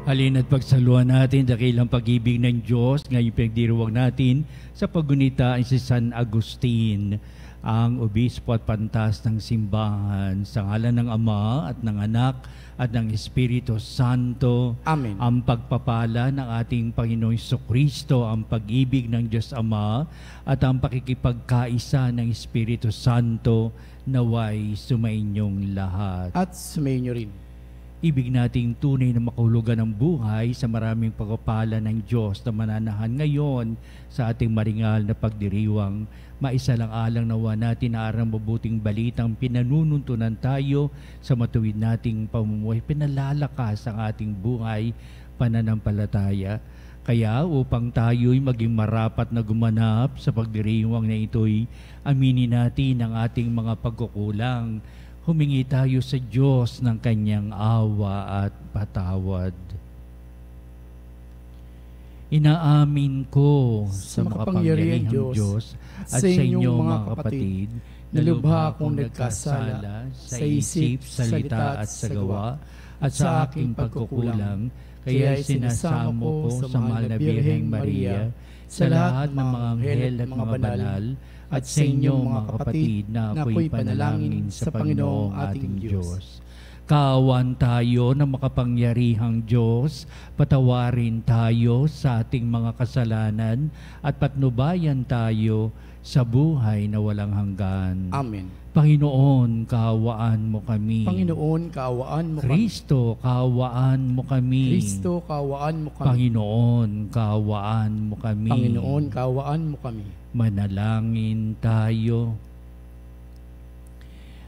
Halina't pagsaluhan natin dakilang pag-ibig ng Diyos. Ngayon pinagdiruwag natin sa paggunita si San Agustin, ang obispo at pantas ng simbahan. Sa ngalan ng Ama at ng Anak at ng Espiritu Santo. Amen. Ang pagpapala ng ating Panginoong Jesucristo, ang pag-ibig ng Diyos Ama at ang pakikipagkaisa ng Espiritu Santo naway sumainyong lahat. At sumainyo rin. Ibig nating tunay na makahulugan ng buhay sa maraming pagpapala ng Diyos na mananahan ngayon sa ating maringal na pagdiriwang. Maisalang-alang nawa natin na arang mabuting balitang pinanununtunan tayo sa matuwid nating pamumuhay. Pinalalakas ang ating buhay, pananampalataya. Kaya upang tayo'y maging marapat na gumanap sa pagdiriwang na ito'y aminin natin ang ating mga pagkukulang. Humingi tayo sa Diyos ng Kanyang awa at patawad. Inaamin ko sa makapangyarihang Diyos at sa inyong mga kapatid na lubha akong nagkasala sa isip, salita at sa gawa at sa aking pagkukulang, kaya sinasamo ko sa mahal na Birheng Maria, sa lahat ng mga anghel at mga banal, at sa inyong mga kapatid na ako'y panalangin sa Panginoong ating Diyos. Kaawaan tayo ng makapangyarihang Diyos, patawarin tayo sa ating mga kasalanan at patnubayan tayo sa buhay na walang hanggan. Amen. Panginoon, kaawaan mo kami. Panginoon, kaawaan mo kami. Kristo, kaawaan mo kami. Kristo, kaawaan mo kami. Panginoon, kaawaan mo kami. Panginoon, kaawaan mo kami. Manalangin tayo.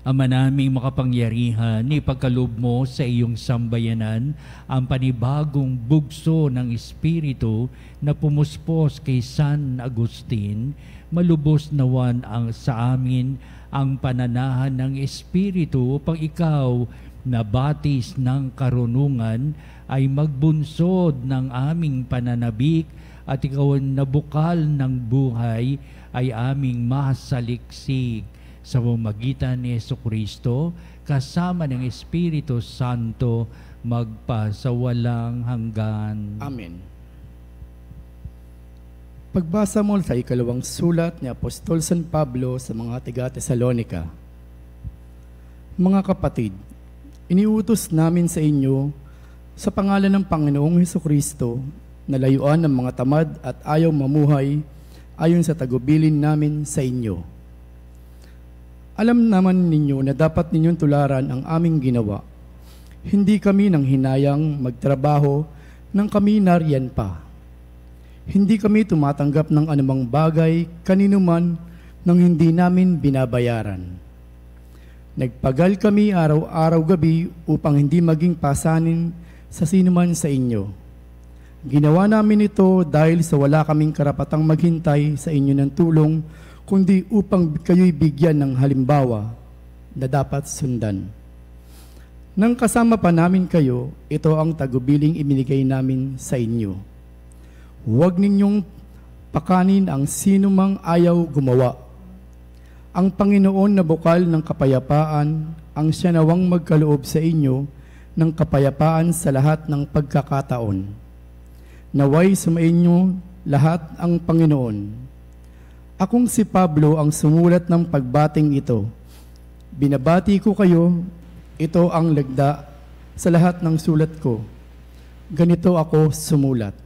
Ama naming makapangyarihan, ipagkaloob mo sa iyong sambayanan ang panibagong bugso ng Espiritu na pumuspos kay San Agustin. Malubos nawan sa amin ang pananahan ng Espiritu upang ikaw na batis ng karunungan ay magbunsod ng aming pananabik at ikaw na bukal ng buhay ay aming masaliksik sa pamamagitan ni Jesucristo kasama ng Espiritu Santo magpasawalang hanggan. Amen. Pagbasa mo sa ikalawang sulat ni Apostol San Pablo sa mga taga-Tesalonica. Mga kapatid, iniutos namin sa inyo sa pangalan ng Panginoong Jesucristo na layuan ng mga tamad at ayaw mamuhay ayon sa tagubilin namin sa inyo. Alam naman ninyo na dapat ninyong tularan ang aming ginawa. Hindi kami nang hinayang magtrabaho nang kami nariyan pa. Hindi kami tumatanggap ng anumang bagay kanino man nang hindi namin binabayaran. Nagpagal kami araw-araw gabi upang hindi maging pasanin sa sinuman sa inyo. Ginawa namin ito dahil sa wala kaming karapatang maghintay sa inyo ng tulong, kundi upang kayo'y bigyan ng halimbawa na dapat sundan. Nang kasama pa namin kayo, ito ang tagubiling ibinigay namin sa inyo. Huwag ninyong pakanin ang sinumang ayaw gumawa. Ang Panginoon na bukal ng kapayapaan ang siya nawang magkaloob sa inyo ng kapayapaan sa lahat ng pagkakataon. Naway sumainyo lahat ang Panginoon. Akong si Pablo ang sumulat ng pagbating ito. Binabati ko kayo, ito ang lagda sa lahat ng sulat ko. Ganito ako sumulat.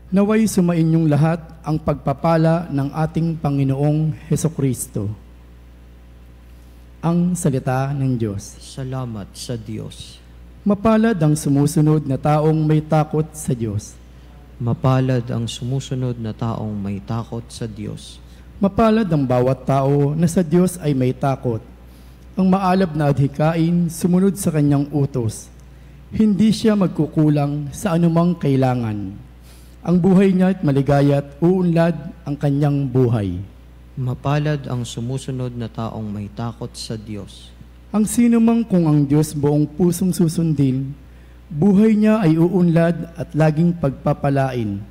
Naway sumainyong lahat ang pagpapala ng ating Panginoong Hesukristo. Ang salita ng Diyos. Salamat sa Diyos. Mapalad ang sumusunod na taong may takot sa Diyos. Mapalad ang sumusunod na taong may takot sa Diyos. Mapalad ang bawat tao na sa Diyos ay may takot. Ang maalab na adhikain sumunod sa kanyang utos. Hindi siya magkukulang sa anumang kailangan. Ang buhay niya at maligaya at uunlad ang kanyang buhay. Mapalad ang sumusunod na taong may takot sa Diyos. Ang sino mang kung ang Diyos buong pusong susundin, buhay niya ay uunlad at laging pagpapalain.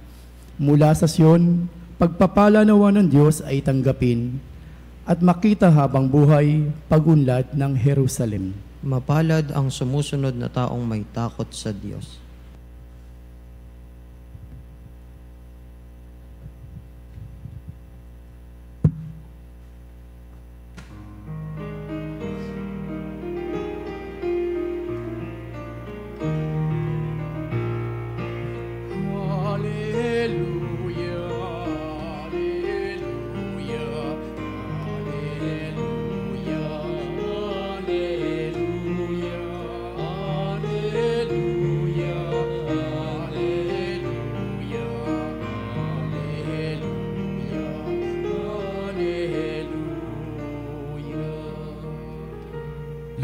Mula sa Sion, pagpapala nawa ng Diyos ay tanggapin at makita habang buhay pagunlad ng Jerusalem. Mapalad ang sumusunod na taong may takot sa Diyos.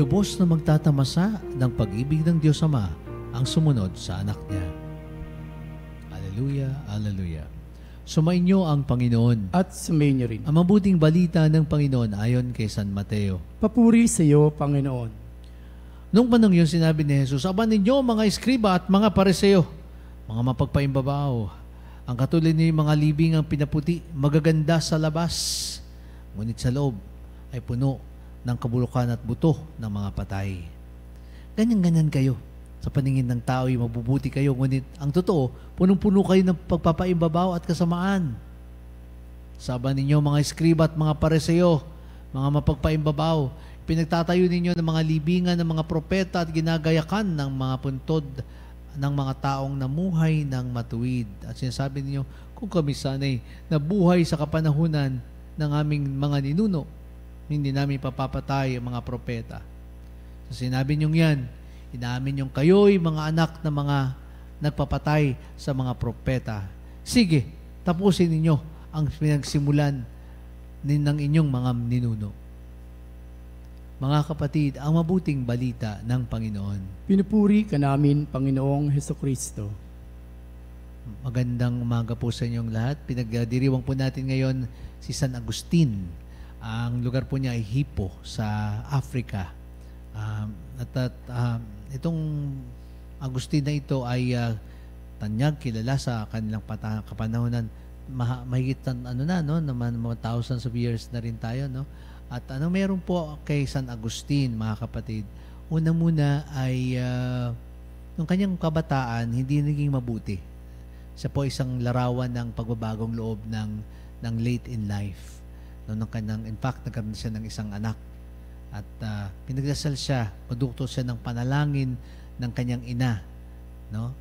lubos na magtatamasa ng pag-ibig ng Diyos Ama ang sumunod sa anak niya. Hallelujah, hallelujah. Sumainyo ang Panginoon. At sumayin niyo rin. Ang mabuting balita ng Panginoon ayon kay San Mateo. Papuri sa iyo, Panginoon. Noong panahon yun, sinabi ni Jesus, "Aba ninyo, mga eskriba at mga pariseo, mga mapagpaimbabaw, ang katulad niyo mga libing ang pinaputi, magaganda sa labas, ngunit sa loob ay puno ng kabulukan at buto ng mga patay." Ganyan-ganyan kayo. Sa paningin ng tao, mabubuti kayo, ngunit ang totoo, punong-puno kayo ng pagpapaimbabaw at kasamaan. Sabi ninyo, mga eskriba at mga pariseo, mga mapagpaimbabaw, pinagtatayo ninyo ng mga libingan ng mga propeta at ginagayakan ng mga puntod ng mga taong namuhay ng matuwid. At sinasabi ninyo, kung kami sana'y nabuhay sa kapanahunan ng aming mga ninuno, hindi namin papapatay ang mga propeta. So sinabi nyo yan, inamin nyo kayo'y mga anak na mga nagpapatay sa mga propeta. Sige, tapusin ninyo ang pinagsimulan ng inyong mga ninuno. Mga kapatid, ang mabuting balita ng Panginoon. Pinupuri ka namin, Panginoong Hesukristo. Magandang umaga po sa inyong lahat. Pinagdiriwang po natin ngayon si San Agustin. Ang lugar po niya ay Hippo sa Africa. Itong Agustin na ito ay tanyag, kilala sa kanilang kapanahonan. Mahigit naman mga thousands of years na rin tayo, no? At meron po kay San Agustin, mga kapatid. Una muna ay yung kanyang kabataan hindi naging mabuti. Siya po isang larawan ng pagbabagong loob ng late in life. In fact, nagkaroon siya ng isang anak. At pinagdasal siya, produkto siya ng panalangin ng kanyang ina. No?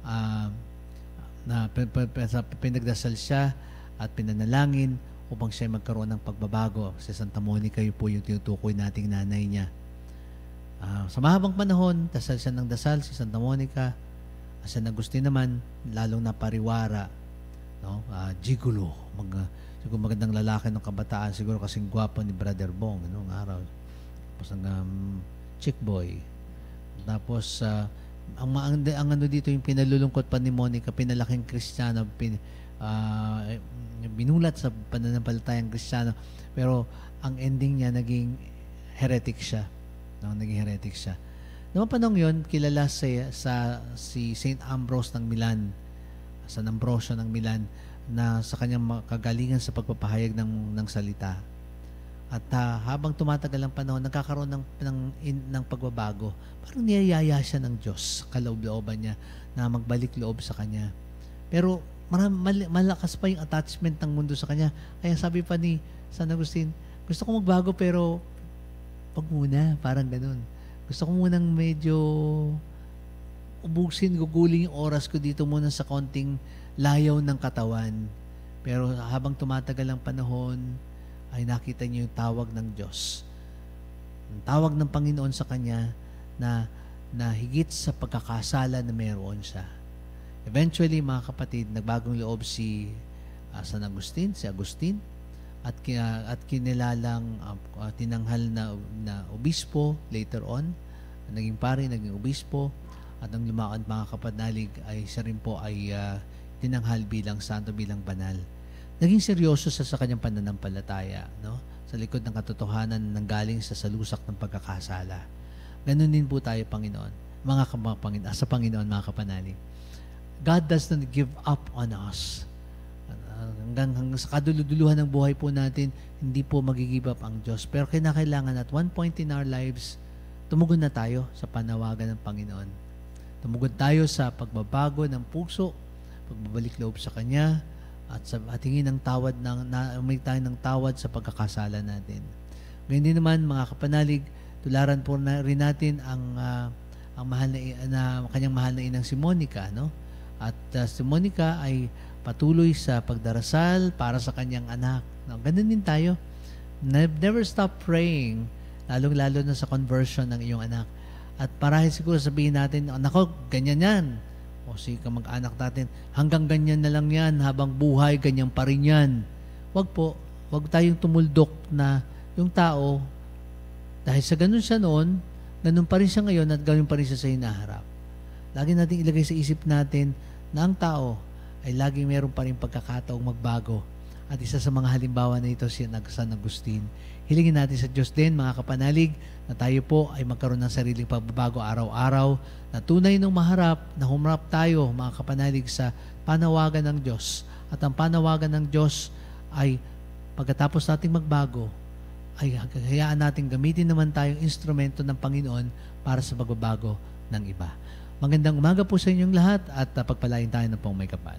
Pinagdasal siya at pinanalangin upang siya magkaroon ng pagbabago. Si Santa Monica, yun po yung tinutukoy nating nanay niya. Sa mahabang panahon, dasal siya ng dasal, si Santa Monica. San Agustin naman, lalong napariwara. No? Gigolo. Siguro magandang lalaki ng kabataan, siguro kasing gwapo ni Brother Bong noong araw. Tapos ang chick boy. Tapos, ang dito yung pinalulungkot pa ni Monica, pinalaking Kristiyano, binulat sa pananampalatayang Kristiyano, pero ang ending niya naging heretic siya. No, naging heretic siya. Noong panahon yun, kilala si Saint Ambrose ng Milan, San Ambrosio ng Milan, na sa kanyang kagalingan sa pagpapahayag ng salita. At habang tumatagal ang panahon, nagkakaroon ng pagbabago. Parang niyayaya siya ng Diyos, kaloob-looban niya, na magbalik loob sa kanya. Pero malakas pa yung attachment ng mundo sa kanya. Kaya sabi pa ni San Agustin, gusto ko magbago pero wag muna, parang ganun. Gusto ko munang medyo guguling yung oras ko dito muna sa konting layaw ng katawan. Pero habang tumatagal ang panahon, ay nakita niyo yung tawag ng Diyos. Ang tawag ng Panginoon sa kanya na higit sa pagkakasala na meron siya. Eventually, mga kapatid, nagbagong loob si San Agustin, si Agustin, at kinilalang tinanghal na obispo later on. Naging pari, naging obispo, at ang lumakad, mga kapanalig, ay siya rin po ay tinanghal bilang santo, bilang banal. Naging seryoso sa kanyang pananampalataya, no? Sa likod ng katotohanan na nanggaling sa salusak ng pagkakasala. Ganun din po tayo, Panginoon. Sa Panginoon, mga kapanalig. God does not give up on us. Hanggang sa kaduluduluhan ng buhay po natin, hindi po mag-give up ang Diyos. Pero kinakailangan at one point in our lives, tumugon na tayo sa panawagan ng Panginoon. Tumugon tayo sa pagbabago ng puso, pagbabalik loob sa Kanya, at tingin ng tawad may tayo ng tawad sa pagkakasala natin. Ngayon din naman, mga kapanalig, tularan po rin natin ang mahal kanyang mahal na inang si Monica, no? At si Monica ay patuloy sa pagdarasal para sa kanyang anak. No? Ganun din tayo. Never stop praying, lalong-lalo na sa conversion ng iyong anak. At parahil siguro sabihin natin, nako, ganyan yan. O si kamag-anak natin, hanggang ganyan na lang yan, habang buhay, ganyan pa rin yan. Wag po, wag tayong tumuldok na yung tao, dahil sa ganun siya noon, ganun pa rin siya ngayon at ganun pa rin siya sa hinaharap. Lagi natin ilagay sa isip natin na ang tao ay laging meron pa rin pagkakataong magbago. At isa sa mga halimbawa na ito si San Agustin. Hilingin natin sa Diyos din, mga kapanalig, na tayo po ay magkaroon ng sariling pagbabago araw-araw, na tunay nung humarap tayo, mga kapanalig, sa panawagan ng Diyos. At ang panawagan ng Diyos ay pagkatapos nating magbago, ay hayaan natin gamitin naman tayong instrumento ng Panginoon para sa pagbabago ng iba. Magandang umaga po sa inyong lahat at pagpalain tayo ng pong may kapal.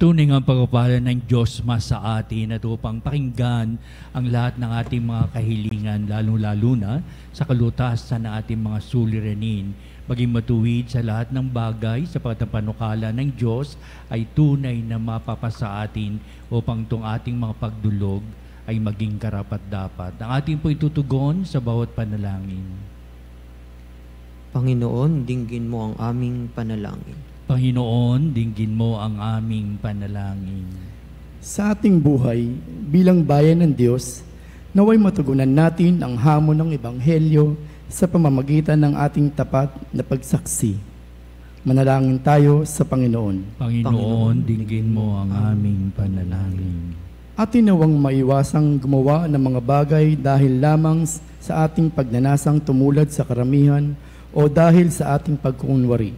Tunay ang pagpapala ng Diyos sa atin at upang pakinggan ang lahat ng ating mga kahilingan, lalo-lalo na sa kalutasan ng ating mga suliranin, maging matuwid sa lahat ng bagay sapagkat ang panukala ng Diyos ay tunay na mapapasa atin upang itong ating mga pagdulog ay maging karapat-dapat. Ang ating po itutugon sa bawat panalangin. Panginoon, dinggin mo ang aming panalangin. Panginoon, dinggin mo ang aming panalangin. Sa ating buhay bilang bayan ng Diyos, naway matugunan natin ang hamon ng Ebanghelyo sa pamamagitan ng ating tapat na pagsaksi. Manalangin tayo sa Panginoon. Panginoon, dinggin mo ang aming panalangin. Atin nawang maiwasang gumawa ng mga bagay dahil lamang sa ating pagnanasang tumulad sa karamihan o dahil sa ating pagkukunwari.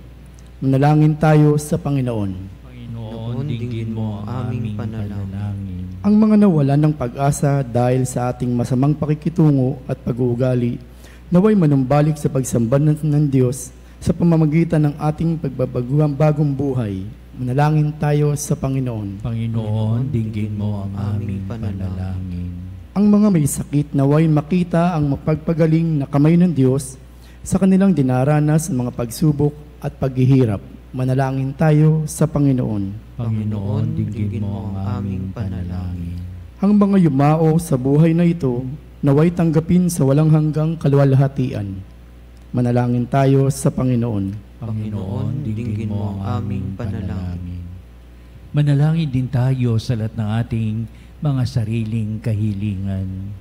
Manalangin tayo sa Panginoon. Panginoon, dinggin mo ang aming panalangin. Ang mga nawalan ng pag-asa dahil sa ating masamang pakikitungo at pag-uugali, naway manumbalik sa pagsamba ng Diyos sa pamamagitan ng ating pagbabaguang bagong buhay. Manalangin tayo sa Panginoon. Panginoon, dinggin mo ang aming panalangin. Ang mga may sakit naway makita ang mapagpagaling na kamay ng Diyos sa kanilang dinaranas ng mga pagsubok at paghihirap. Manalangin tayo sa Panginoon. Panginoon, dinggin mo ang aming panalangin. Ang mga yumao sa buhay na ito, naway tanggapin sa walang hanggang kaluwalhatian. Manalangin tayo sa Panginoon. Panginoon, dinggin mo ang aming panalangin. Manalangin din tayo sa lahat ng ating mga sariling kahilingan.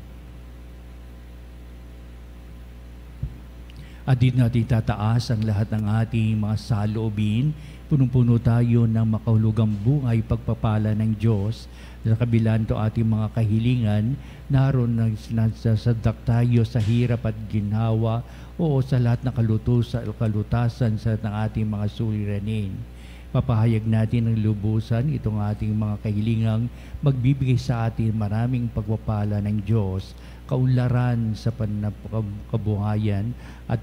At din natin tataas ang lahat ng ating mga saloobin. Punong-puno tayo ng makahulugang buhay pagpapala ng Diyos. Sa kabilang to ating mga kahilingan, naroon nagsasadak tayo sa hirap at ginhawa o sa lahat ng kalutasan sa ng ating mga suliranin. Papahayag natin ng lubusan itong ating mga kahilingang magbibigay sa atin maraming pagpapala ng Diyos, kaunlaran sa kabuhayan at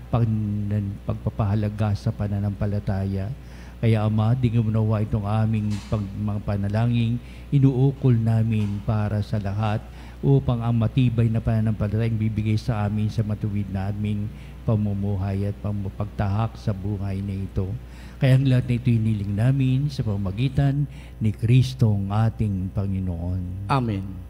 pagpapahalaga sa pananampalataya. Kaya Ama, dinggin mo nawa itong aming mga panalangin, inuukol namin para sa lahat upang ang matibay na pananampalataya bibigay sa amin sa matuwid na aming pamumuhay at pagtahak sa buhay na ito. Kaya ang lahat na ito hiniling namin sa pamamagitan ni Kristong ating Panginoon. Amen.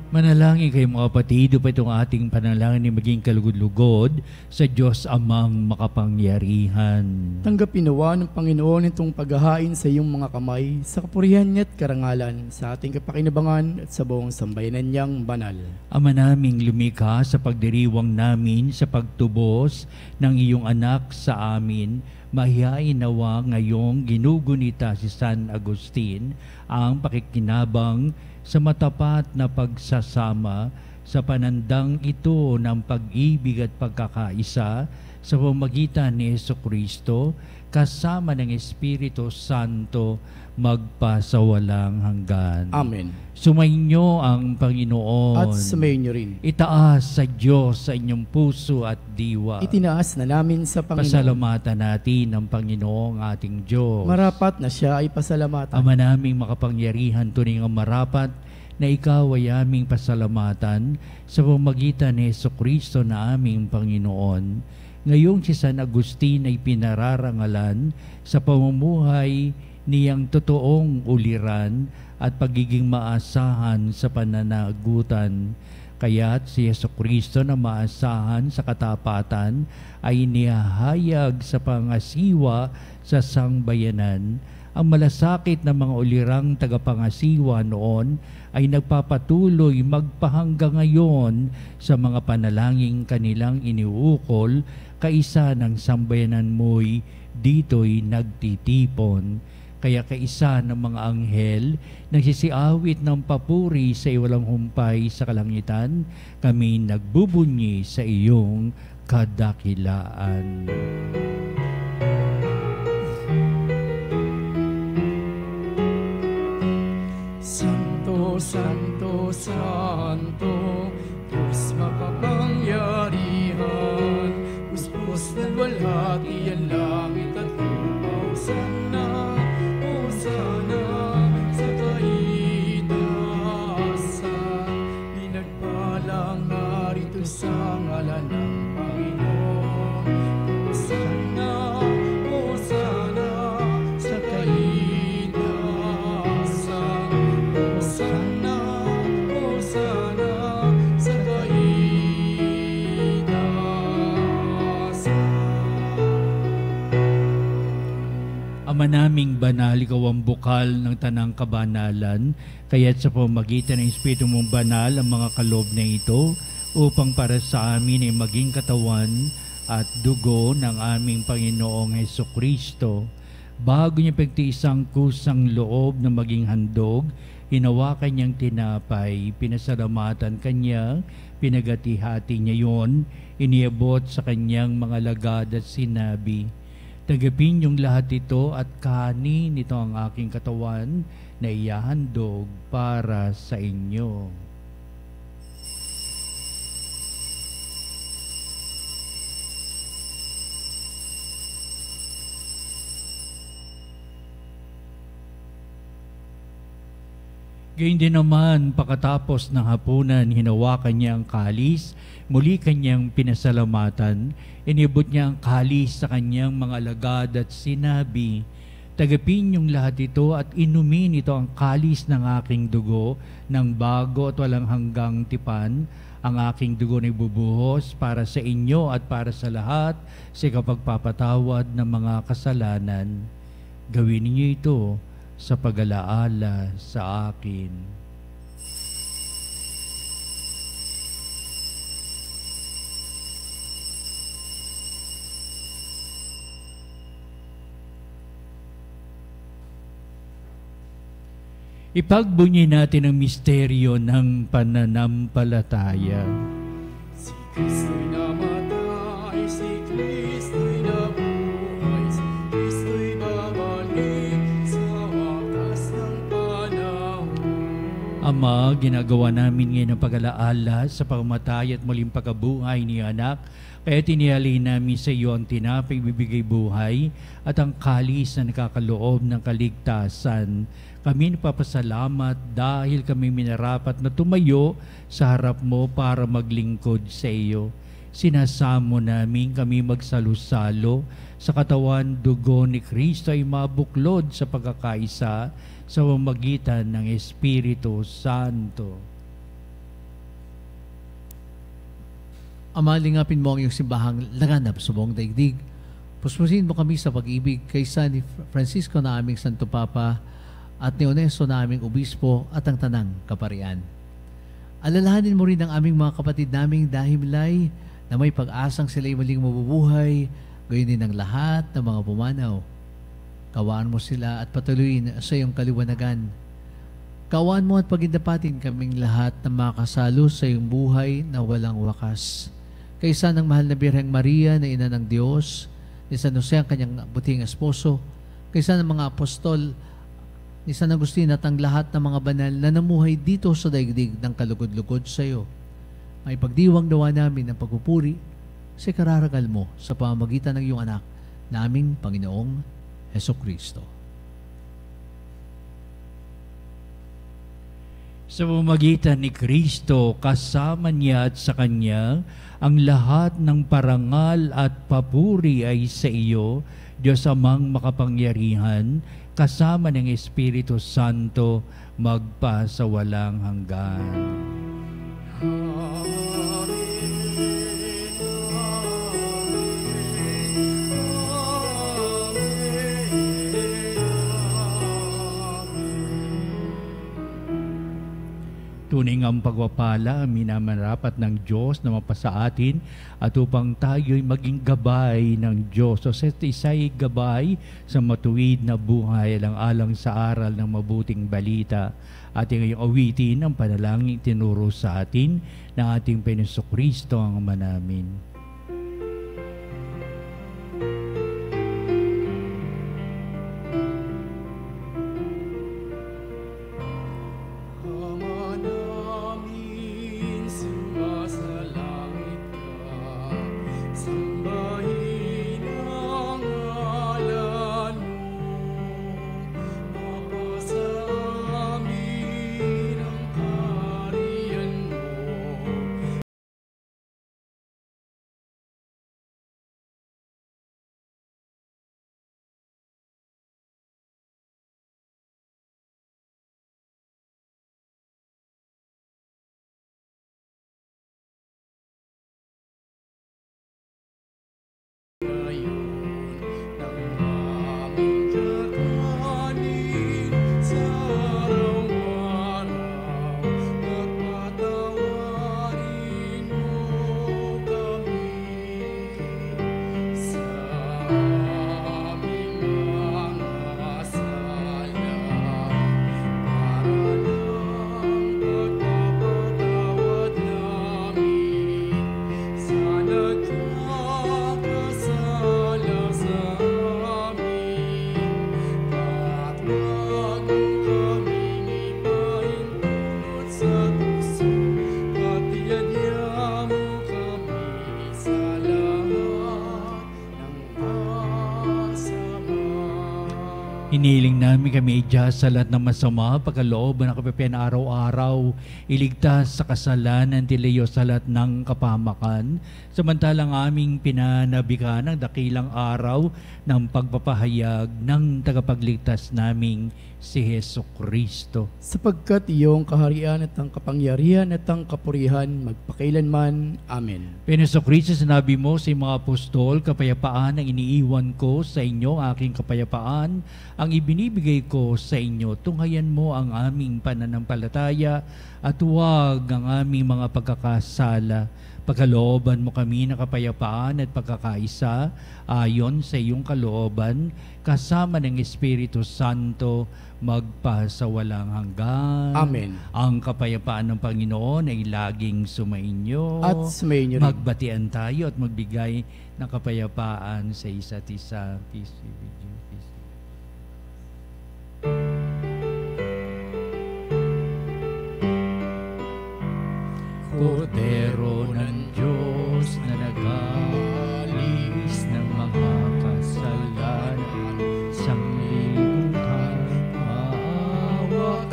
Manalangin kayo mga kapatid, upang itong ating panalangin ay maging kalugod-lugod sa Diyos Amang makapangyarihan. Tanggapin nawa ng Panginoon itong paghahain sa iyong mga kamay, sa kapurihan niya at karangalan, sa ating kapakinabangan at sa buong sambayanan niyang banal. Ama naming lumikha, sa pagdiriwang namin sa pagtubos ng iyong anak sa amin, mahihain nawa ngayong ginugunita si San Agustin ang pakikinabang sa matapat na pagsasama sa panandang ito ng pag-ibig at pagkakaisa sa pamamagitan ni Jesucristo kasama ng Espiritu Santo magpasawalang hanggan. Amen. Sumainyo ang Panginoon. At sumayin niyo rin. Itaas sa Diyos sa inyong puso at diwa. Itinaas na namin sa Panginoon. Pasalamatan natin ang Panginoong ating Diyos. Marapat na siya ay pasalamatan. Ama naming makapangyarihan, tuning ang marapat na ikaw ay aming pasalamatan sa pamamagitan ni Jesucristo na aming Panginoon. Ngayong si San Agustin ay pinararangalan sa pamumuhay niyang totoong uliran at pagiging maasahan sa pananagutan. Kaya't si Jesucristo na maasahan sa katapatan ay nihahayag sa pangasiwa sa sangbayanan. Ang malasakit ng mga ulirang tagapangasiwa noon ay nagpapatuloy magpahanggang ngayon sa mga panalangin kanilang iniukol, kaisa ng sambayanan mo'y dito'y nagtitipon. Kaya kaisa ng mga anghel nagsisiawit ng papuri sa iwalang humpay sa kalangitan, kami nagbubunyi sa iyong kadakilaan. Santo, Santo, Santo, Diyos makapangyarihan, puspos ng walhati ang langit at lupa. Hosana, Hosana, sa kaitaasan, pinagpalang narito sa ngalan ng Panginoon. Hosana, Hosana, sa kaitaasan, Hosana, Hosana, sa kaitaasan. Ama naming banal, ikaw ang bukal ng tanang kabanalan, kaya't sa pamamagitan ng Espiritu mong banal ang mga kaloob na ito, upang para sa amin ay maging katawan at dugo ng aming Panginoong Hesukristo. Bago niya pagtiisang kusang loob na maging handog, hinawakan niyang tinapay, pinasalamatan kanya, pinagati-hati niya yon, iniabot sa kanyang mga lagad at sinabi, "Tagapin niyong lahat ito at kanin, ito ang aking katawan na iyahandog para sa inyo." Gayun din naman, pagkatapos ng hapunan, hinawakan niya ang kalis, muli kanyang pinasalamatan, inibot niya ang kalis sa kanyang mga alagad at sinabi, "Tagapin niyong lahat ito at inumin, ito ang kalis ng aking dugo, ng bago at walang hanggang tipan. Ang aking dugo na ibubuhos para sa inyo at para sa lahat sa kapagpapatawad ng mga kasalanan. Gawin niyo ito sa pag-alaala sa akin." Ipagbunyi natin ang misteryo ng pananampalataya. Si Kristo'y namatay, si Kristo'y nabuhay, si Kristo'y babalik sa wakas ng panahon. Ama, ginagawa namin ngayon ang pag-alaala sa pagmatay at muling pagkabuhay ni anak, kaya tinihali namin sa iyo ang tinapay bibigay buhay at ang kalis na nakakaloob ng kaligtasan. Kami napapasalamat dahil kami minarapat na tumayo sa harap mo para maglingkod sa iyo. Sinasamo namin kami magsalusalo sa katawan dugo ni Kristo ay mabuklod sa pagkakaisa sa pamamagitan ng Espiritu Santo. Ama, lingapin mo ang iyong simbahang laganap sa buong daigdig. Puspusin mo kami sa pag-ibig kay San Francisco na aming Santo Papa at ni Onesto na aming Obispo at ang Tanang Kaparian. Alalahanin mo rin ang aming mga kapatid naming dahimlay na may pag-asang sila'y muling mabubuhay, gayon din ang lahat ng mga pumanaw. Kawaan mo sila at patuloyin sa iyong kaliwanagan. Kaawaan mo at pagindapatin kaming lahat na makasalo sa iyong buhay na walang wakas. Kaysa ng mahal na Birheng Maria na ina ng Diyos, ni San Jose ang kanyang buting esposo, kaysa ng mga apostol, ni San Agustin at ang lahat ng mga banal na namuhay dito sa daigdig ng kalugod-lugod sa iyo. May pagdiwang dawa namin ng pagpupuri sa kararagal mo sa pamamagitan ng iyong anak, naming Panginoong Hesukristo. Sa pamamagitan ni Kristo, kasama niya at sa Kanya, ang lahat ng parangal at papuri ay sa iyo, Diyos Amang makapangyarihan, kasama ng Espiritu Santo, magpa sa walang hanggan. Tunay ang pagpapala ang minamarapat ng Diyos na mapasa atin at upang tayo'y maging gabay ng Diyos. So sa isa'y gabay sa matuwid na buhay alang-alang sa aral ng mabuting balita. Ating ngayong awitin ang panalangin tinuro sa atin ng ating Panginoon ang Ama namin. Hiniling namin kami idyas sa lahat ng masama, pagkaloob na kapipian araw-araw, iligtas sa kasalanan, tilayo sa lahat ng kapamakan, samantalang aming pinanabikan ng dakilang araw ng pagpapahayag ng tagapagligtas naming si Hesukristo. Sapagkat iyong kaharian at ang kapangyarihan at ang kapurihan magpakailanman. Amen. Panginoon, sinabi mo sa mga apostol, kapayapaan ang iniiwan ko sa inyo, aking kapayapaan ang ibinibigay ko sa inyo. Tunghayan mo ang aming pananampalataya at huwag ang aming mga pagkakasala. Pagkalooban mo kami ng kapayapaan at pagkakaisa ayon sa iyong kalooban, kasama ng Espiritu Santo, magpa sa walang hanggan. Amen. Ang kapayapaan ng Panginoon ay laging sumainyo. At sumainyo rin. Magbatian tayo at magbigay ng kapayapaan sa isa't isa. Peace be with you. Peace. Kordero ng Diyos na nag-alis ng mga kasalanan, sanglibutan, maawa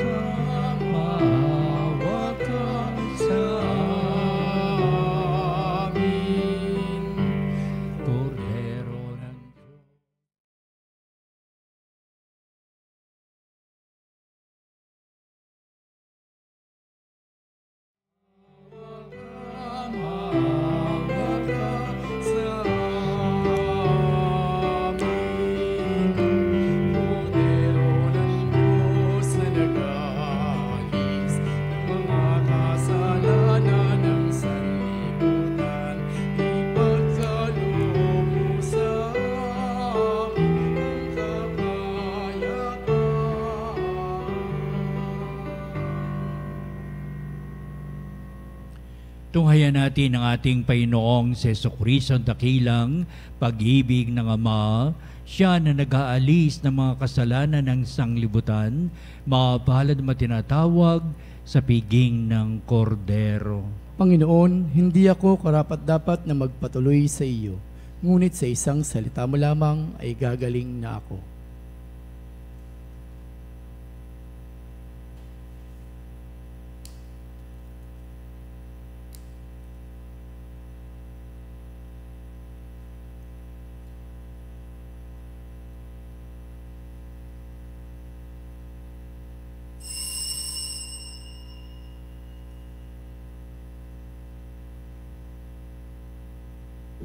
ka sa amin. Kordero ng Diyos. Tunghayan natin ang ating Panginoong Jesucristo ang dakilang pag-ibig ng Ama. Siya na nag-aalis ng mga kasalanan ng sanglibutan, mapalad na tinatawag sa piging ng kordero. Panginoon, hindi ako karapat-dapat na magpatuloy sa iyo, ngunit sa isang salita mo lamang ay gagaling na ako.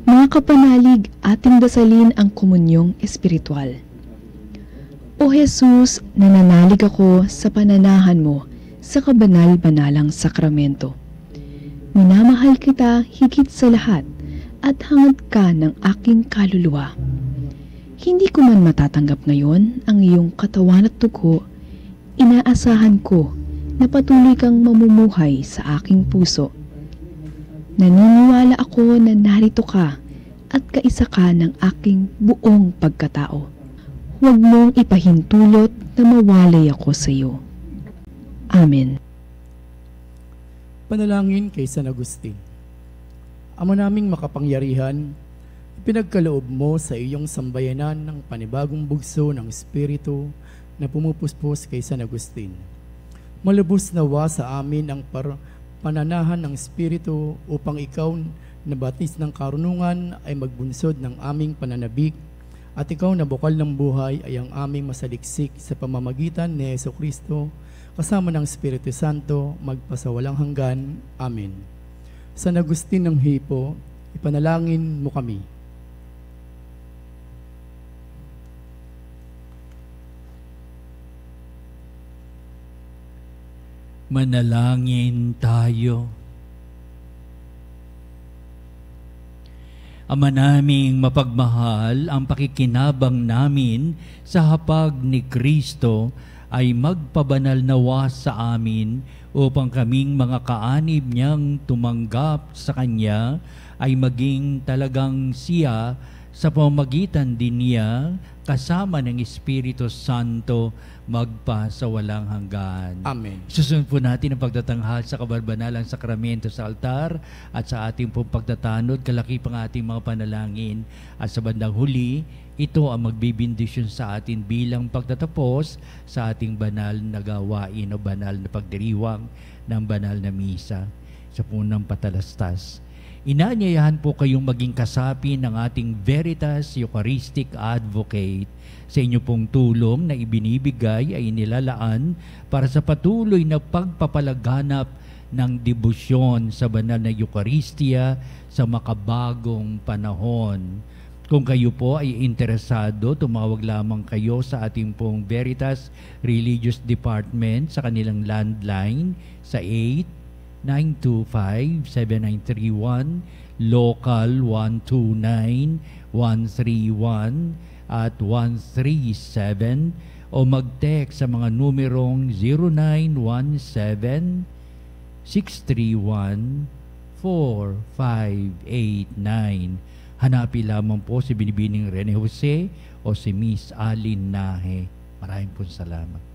Mga kapanalig, ating dasalin ang komunyong espiritual. O Jesus, nananalig ako sa pananahan mo sa kabanal-banalang sakramento. Minamahal kita higit sa lahat at hangad ka ng aking kaluluwa. Hindi ko man matatanggap ngayon ang iyong katawan at dugo, inaasahan ko na patuloy kang mamumuhay sa aking puso. Naniniwala ako na narito ka at kaisa ka ng aking buong pagkatao. Huwag mong ipahintulot na mawalay ako sa iyo. Amen. Panalangin kay San Agustin. Ama naming makapangyarihan, ipinagkaloob mo sa iyong sambayanan ng panibagong bugso ng Espiritu na pumupuspos kay San Agustin. Malubos nawa sa amin ang pananahan ng Espiritu upang ikaw na batis ng karunungan ay magbunsod ng aming pananabik at ikaw na bukal ng buhay ay ang aming masaliksik sa pamamagitan ni Jesucristo kasama ng Espiritu Santo magpasawalang hanggan. Amen. San Agustin ng Hippo, ipanalangin mo kami. Manalangin tayo. Ama naming mapagmahal, ang pakikinabang namin sa hapag ni Kristo ay magpabanal nawa sa amin upang kaming mga kaanib niyang tumanggap sa Kanya ay maging talagang siya sa pamamagitan din niya kasama ng Espiritu Santo magpa sa walang hanggan. Amen. Susunod po natin ang pagtatanghal sa kabarbanalang sakramento sa altar at sa ating pong pagtatanod, kalaki pang ating mga panalangin. At sa bandang huli, ito ang magbibindisyon sa atin bilang pagtatapos sa ating banal na gawain o banal na pagdiriwang ng banal na misa sa punang patalastas. Inaanyayahan po kayong maging kasapi ng ating Veritas Eucharistic Advocate. Sa inyo pong tulong na ibinibigay ay inilalaan para sa patuloy na pagpapalaganap ng debosyon sa banal na Eucharistia sa makabagong panahon. Kung kayo po ay interesado, tumawag lamang kayo sa ating pong Veritas Religious Department sa kanilang landline sa 8-925-7931, local 129-131 at 137 o mag-text sa mga numerong 0917-631-4589. Hanapin lamang po si Binibining Rene Jose o si Miss Alin Nahe. Maraming po salamat.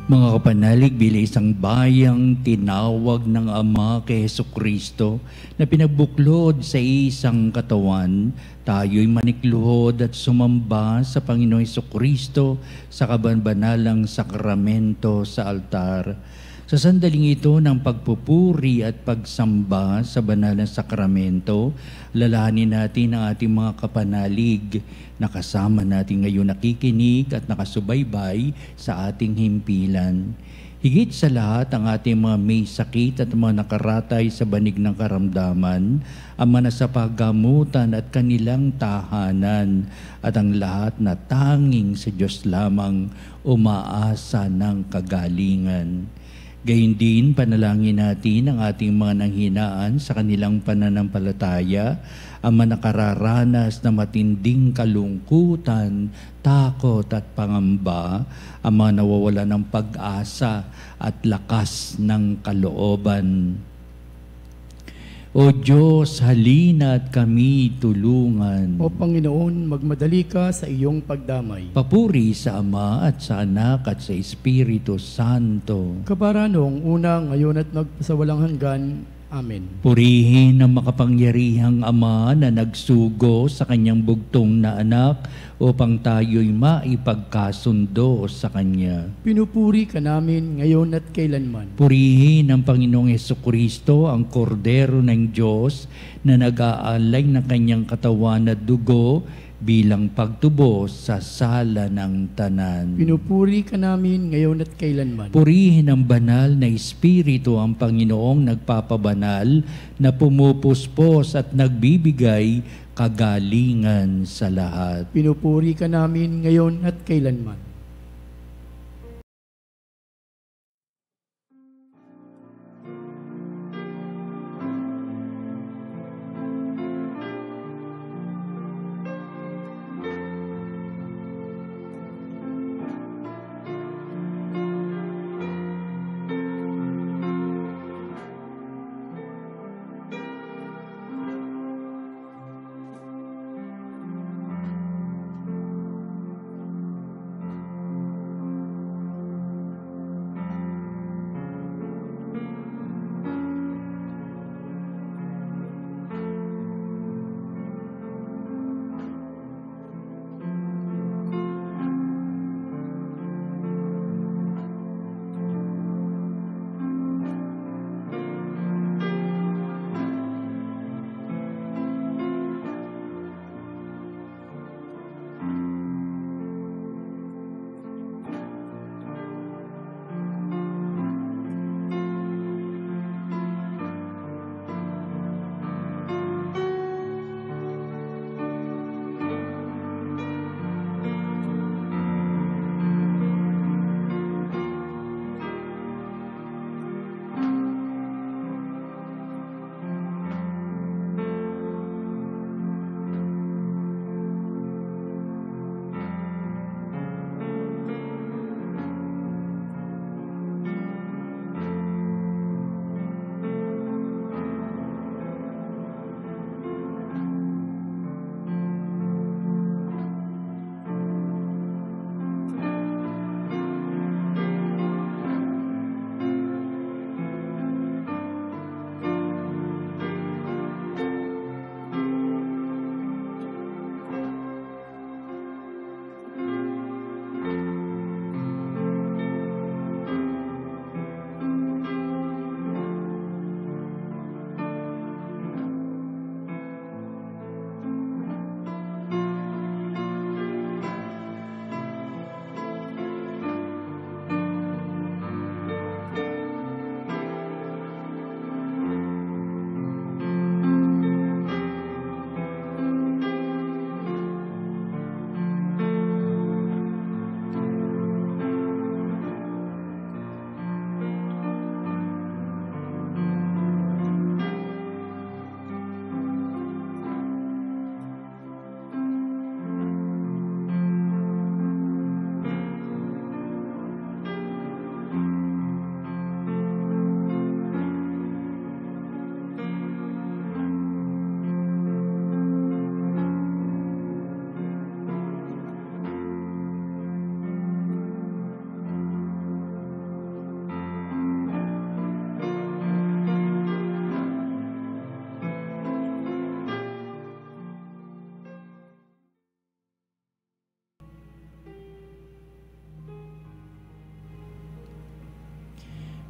Mga kapanalig, bilang isang bayang tinawag ng Ama kay Hesukristo na pinagbuklod sa isang katawan, tayo'y manikluhod at sumamba sa Panginoong Hesukristo sa kabanbanalang sakramento sa altar. Sa sandaling ito ng pagpupuri at pagsamba sa banal na sakramento, lalahanin natin ang ating mga kapanalig na kasama natin ngayon nakikinig at nakasubaybay sa ating himpilan. Higit sa lahat, ang ating mga may sakit at mga nakaratay sa banig ng karamdaman, ang mga nasa paggamutan at kanilang tahanan, at ang lahat na tanging sa Diyos lamang umaasa ng kagalingan. Gayun din, panalangin natin ang ating mga nanghinaan sa kanilang pananampalataya, ang mga nakararanas na matinding kalungkutan, takot at pangamba, ang mga nawawala ng pag-asa at lakas ng kalooban. O Diyos, halina at kami tulungan. O Panginoon, magmadali ka sa iyong pagdamay. Papuri sa Ama at sa Anak at sa Espiritu Santo. Kapara noong una, ngayon at magpasawalang hanggan. Amen. Purihin ang makapangyarihang Ama na nagsugo sa kanyang bugtong na anak upang tayo'y maipagkasundo sa Kanya. Pinupuri ka namin ngayon at kailanman. Purihin ang Panginoong Hesukristo, ang Kordero ng Diyos na nag-aalay ng kanyang katawan at dugo bilang pagtubos sa sala ng tanan. Pinupuri ka namin ngayon at kailanman. Purihin ang banal na Espiritu, ang Panginoong nagpapabanal na pumupuspos at nagbibigay kagalingan sa lahat. Pinupuri ka namin ngayon at kailanman.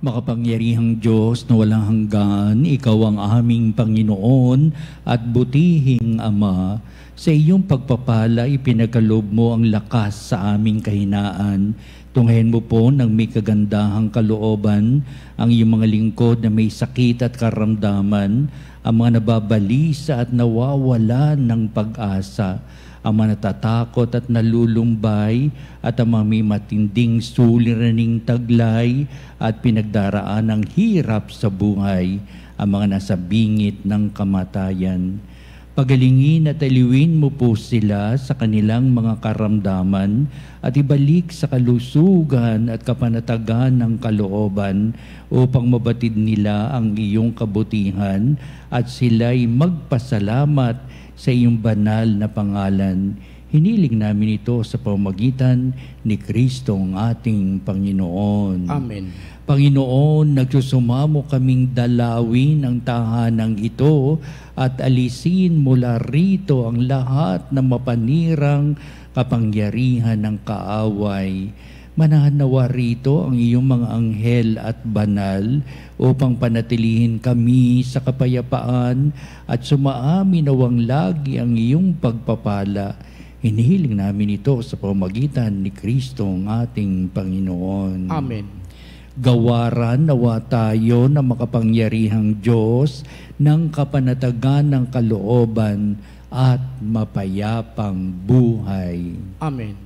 Makapangyarihang Diyos na walang hanggan, Ikaw ang aming Panginoon at butihing Ama. Sa iyong pagpapala, ipinagkaloob mo ang lakas sa aming kahinaan. Tunghayan mo po ng may kagandahang kalooban ang iyong mga lingkod na may sakit at karamdaman, ang mga nababalisa at nawawalan ng pag-asa, ang mga natatakot at nalulumbay, at ang mga may matinding suliraning taglay at pinagdaraan ng hirap sa buhay, ang mga nasa bingit ng kamatayan. Pagalingin at aliwin mo po sila sa kanilang mga karamdaman at ibalik sa kalusugan at kapanatagan ng kalooban upang mabatid nila ang iyong kabutihan at sila'y magpasalamat sa iyong banal na pangalan. Hiniling namin ito sa pamamagitan ni Kristo ang ating Panginoon. Amen. Panginoon, nagsusumamo kaming dalawin ang tahanang ito at alisin mula rito ang lahat ng mapanirang kapangyarihan ng kaaway. Manahan nawa rito ang iyong mga anghel at banal upang panatilihin kami sa kapayapaan at sumaami nawang lagi ang iyong pagpapala. Hinihiling namin ito sa pamamagitan ni Kristo ang ating Panginoon. Amen. Gawaran nawa tayo ng makapangyarihang Diyos ng kapanatagan ng kalooban at mapayapang buhay. Amen.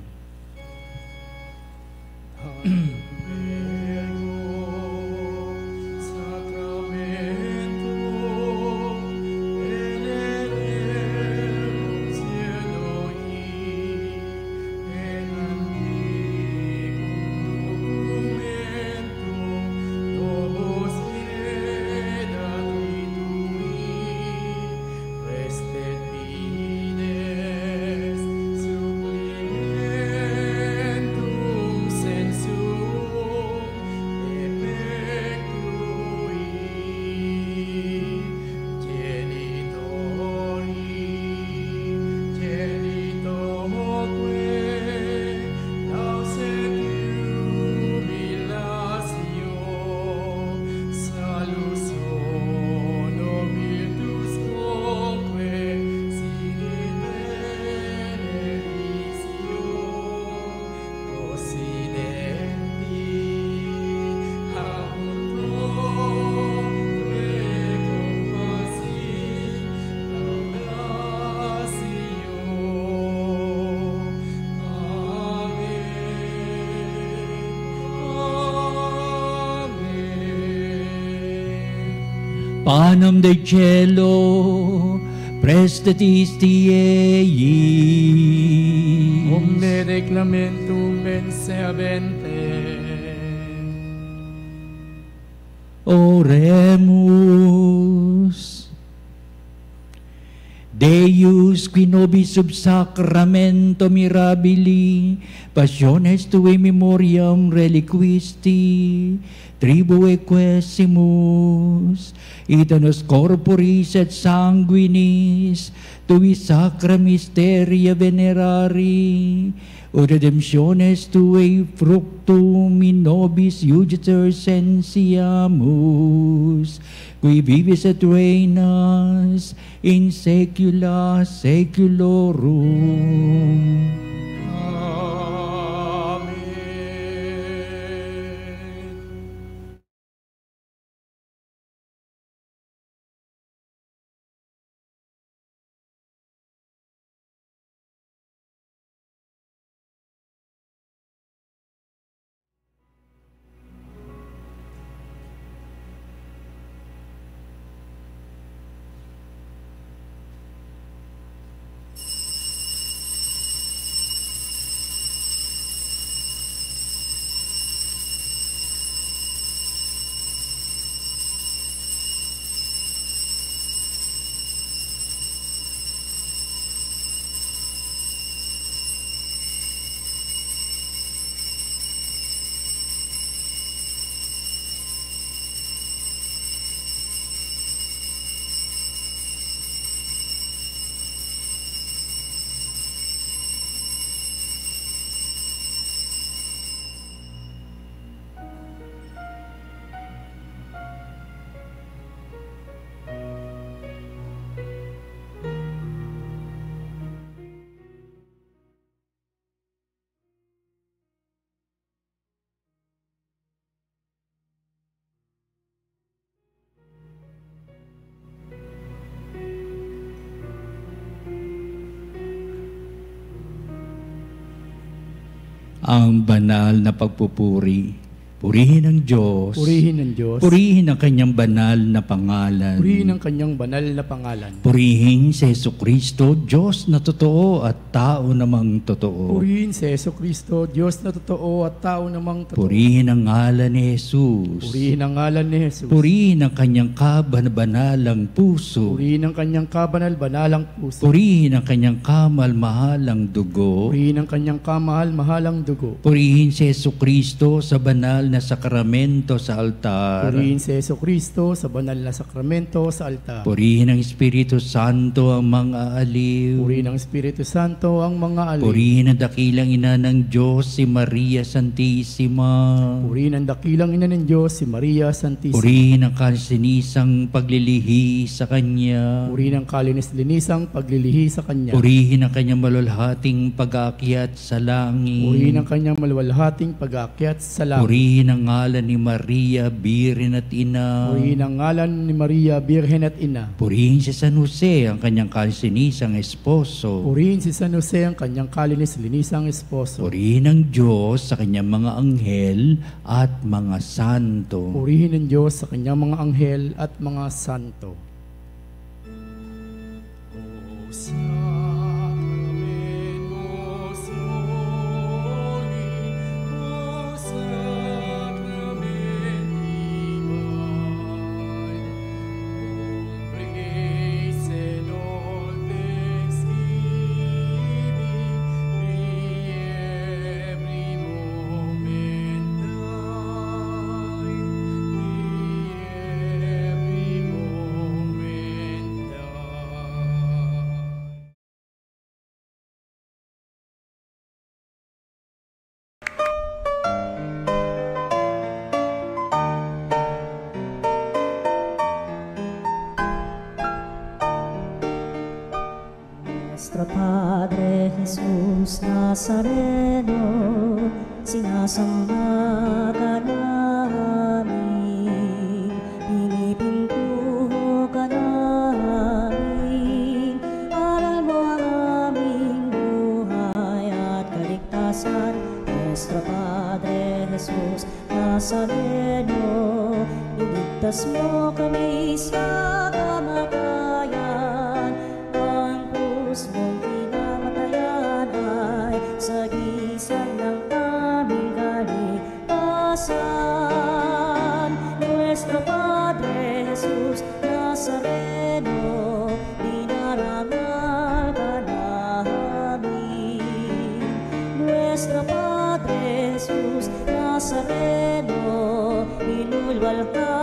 Panem del cielo, prestatisti eis. Omne reclamentum benseabente. Oremus. Deus, qui nobis sub sacramento mirabili, passiones tue memoriam reliquisti, tribue quesimus, ita nos corporis et sanguinis, tui sacra mysteria venerari, o redemptiones tue fructum in nobis iuditor sensiamus, qui vivis et reinas in saecula saeculorum. ang banal na pagpupuri. Purihin ang Diyos. Purihin ng Diyos. Purihin ang kanyang banal na pangalan. Purihin ang kanyang banal na pangalan. Purihin si Jesucristo, Diyos na totoo at tao namang totoo. Purihin si Jesucristo, Diyos na totoo at tao namang totoo. Purihin ang ngalan ni Jesus. Purihin ang ngalan ni Jesus. Purihin ang kanyang kaban-banalang puso. Purihin ang kanyang kabanal-banalang puso. Purihin ang kanyang kamal-mahalang dugo. Purihin ang kanyang kamahal-mahalang dugo. Purihin si Jesucristo sa banal na sakramento sa altar. Purihin si Jesucristo sa banal na sakramento sa altar. Purihin ang Espiritu Santo ang mga aliw. Purihin ang Espiritu Santo ang mga alip. Purihin ang dakilang ina ng Diyos, si Maria Santissima. Purihin ang dakilang ina ng Diyos, si Maria Santissima. Purihin ang kasinisang paglilihi sa Kanya. Purihin ang kalinis-linisang paglilihi sa Kanya. Purihin ang kanyang malulhating pag-aakyat sa langit. Purihin ang kanyang maluwalhating pag-aakyat sa langit. Purihin ang ngalan ni Maria, Birhen at Ina. Purihin ang ngalan ni Maria, Birhen at Ina. Purihin si San Jose, ang kanyang kasinisang esposo. Purihin si San Jose, ang kanyang kalinis-linisang esposo. Purihin ang Diyos sa kanyang mga anghel at mga santo. Purihin ang Diyos sa kanyang mga anghel at mga santo. Nuestro Padre Jesus Nazareno, sinasamba ka namin, pinipintuho ka namin, aral mo ang aming buhay at kaligtasan. Nuestro Padre Jesus Nazareno, iligtas mo kami sa kamatayan, ang krus mong pinamatayan ay sagisag ng aming kaligtasan. Nuestro Padre Jesus Nazareno, dinarangal ka namin. Nuestro Padre Jesus Nazareno, inulwal ka